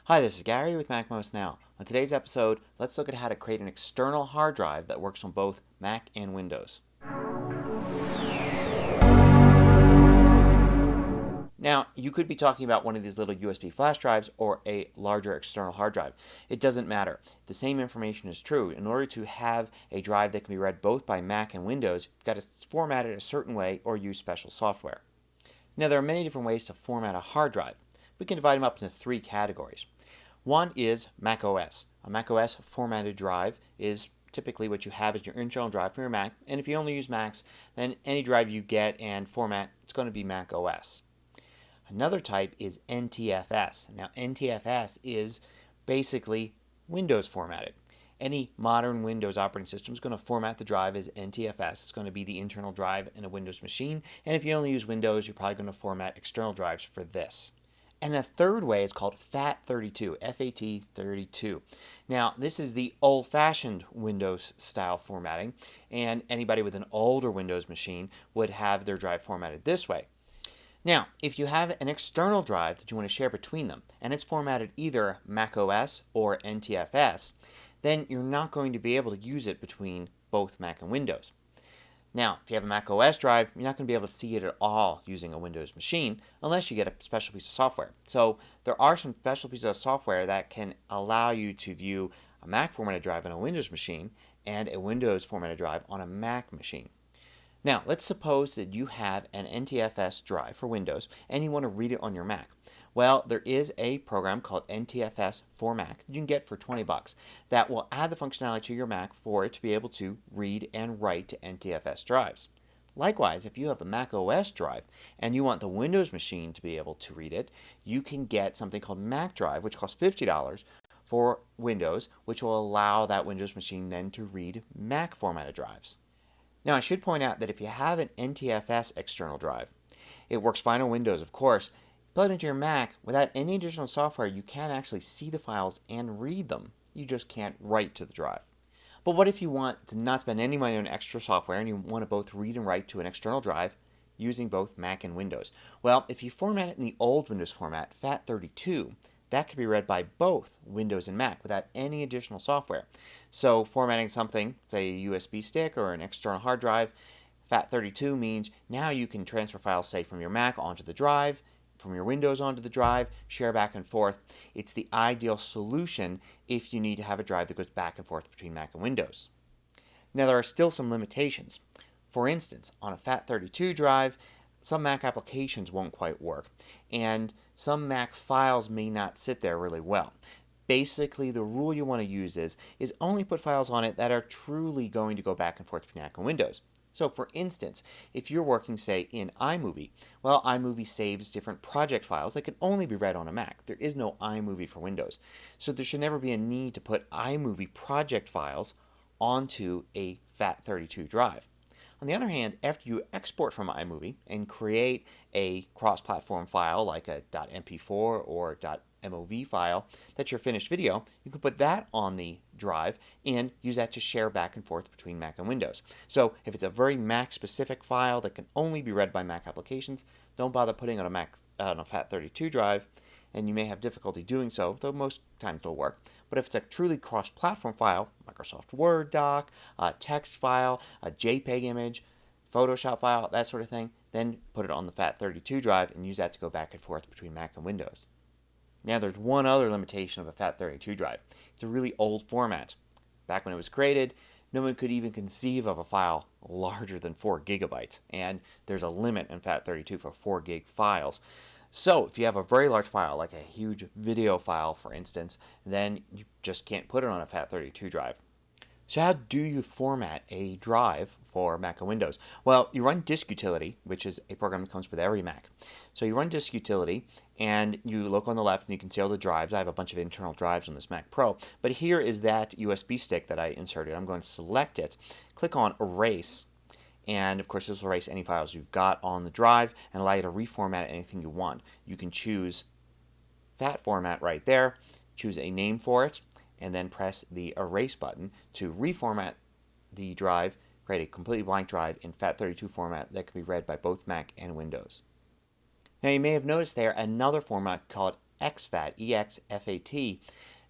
Hi, this is Gary with MacMost Now. On today's episode, let's look at how to create an external hard drive that works on both Mac and Windows. Now, you could be talking about one of these little USB flash drives or a larger external hard drive. It doesn't matter. The same information is true. In order to have a drive that can be read both by Mac and Windows, you've got to format it a certain way or use special software. Now, there are many different ways to format a hard drive. We can divide them up into three categories. One is macOS. A macOS formatted drive is typically what you have as your internal drive for your Mac, and if you only use Macs, then any drive you get and format, it's going to be macOS. Another type is Ntfs. Now, Ntfs is basically Windows formatted. Any modern Windows operating system is going to format the drive as Ntfs. It's going to be the internal drive in a Windows machine, and if you only use Windows, you're probably going to format external drives for this. And a third way is called FAT32, F-A-T 32. Now, this is the old-fashioned Windows style formatting, and anybody with an older Windows machine would have their drive formatted this way. Now, if you have an external drive that you want to share between them, and it's formatted either macOS or Ntfs, then you're not going to be able to use it between both Mac and Windows. Now, if you have a Mac OS drive, you're not going to be able to see it at all using a Windows machine unless you get a special piece of software. So there are some special pieces of software that can allow you to view a Mac formatted drive on a Windows machine and a Windows formatted drive on a Mac machine. Now, let's suppose that you have an Ntfs drive for Windows and you want to read it on your Mac. Well, there is a program called Ntfs for Mac that you can get for $20 that will add the functionality to your Mac for it to be able to read and write to Ntfs drives. Likewise, if you have a Mac OS drive and you want the Windows machine to be able to read it, you can get something called Mac Drive, which costs $50 for Windows, which will allow that Windows machine then to read Mac formatted drives. Now, I should point out that if you have an Ntfs external drive, it works fine on Windows, of course. Plug it into your Mac, without any additional software, you can actually see the files and read them. You just can't write to the drive. But what if you want to not spend any money on extra software and you want to both read and write to an external drive using both Mac and Windows? Well, if you format it in the old Windows format, FAT32, that can be read by both Windows and Mac without any additional software. So formatting something, say a USB stick or an external hard drive, FAT32 means now you can transfer files, say, from your Mac onto the drive, from your Windows onto the drive, share back and forth. It's the ideal solution if you need to have a drive that goes back and forth between Mac and Windows. Now, there are still some limitations. For instance, on a FAT32 drive, some Mac applications won't quite work, and some Mac files may not sit there really well. Basically, the rule you want to use is only put files on it that are truly going to go back and forth between Mac and Windows. So, for instance, if you're working, say, in iMovie, well, iMovie saves different project files that can only be read on a Mac. There is no iMovie for Windows. So there should never be a need to put iMovie project files onto a FAT32 drive. On the other hand, after you export from iMovie and create a cross-platform file like a .mp4 or .mov file that's your finished video, you can put that on the drive and use that to share back and forth between Mac and Windows. So if it's a very Mac-specific file that can only be read by Mac applications, don't bother putting it on a FAT32 drive, and you may have difficulty doing so, though most times it'll work. But if it's a truly cross-platform file, Microsoft Word doc, a text file, a JPEG image, Photoshop file, that sort of thing, then put it on the FAT32 drive and use that to go back and forth between Mac and Windows. Now, there's one other limitation of a FAT32 drive. It's a really old format. Back when it was created, no one could even conceive of a file larger than 4 gigabytes, and there's a limit in FAT32 for 4 gig files. So if you have a very large file, like a huge video file, for instance, then you just can't put it on a FAT32 drive. So how do you format a drive for Mac and Windows? Well, you run Disk Utility, which is a program that comes with every Mac. So you run Disk Utility, and you look on the left, and you can see all the drives. I have a bunch of internal drives on this Mac Pro, but here is that USB stick that I inserted. I'm going to select it, click on Erase, and of course this will erase any files you've got on the drive and allow you to reformat anything you want. You can choose FAT format right there, choose a name for it, and then press the erase button to reformat the drive, create a completely blank drive in FAT32 format that can be read by both Mac and Windows. Now, you may have noticed there another format called exFAT, E-X-F-A-T.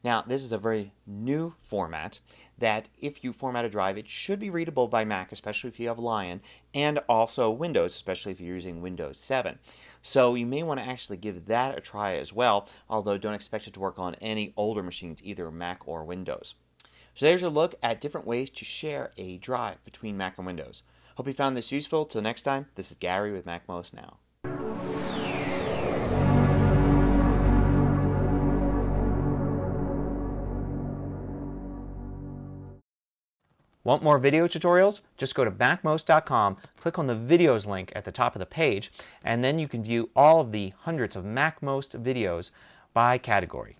Now, this is a very new format that if you format a drive, it should be readable by Mac, especially if you have Lion, and also Windows, especially if you're using Windows 7. So you may want to actually give that a try as well, although don't expect it to work on any older machines, either Mac or Windows. So there's a look at different ways to share a drive between Mac and Windows. Hope you found this useful. Till next time, this is Gary with MacMost Now. Want more video tutorials? Just go to MacMost.com, click on the videos link at the top of the page, and then you can view all of the hundreds of MacMost videos by category.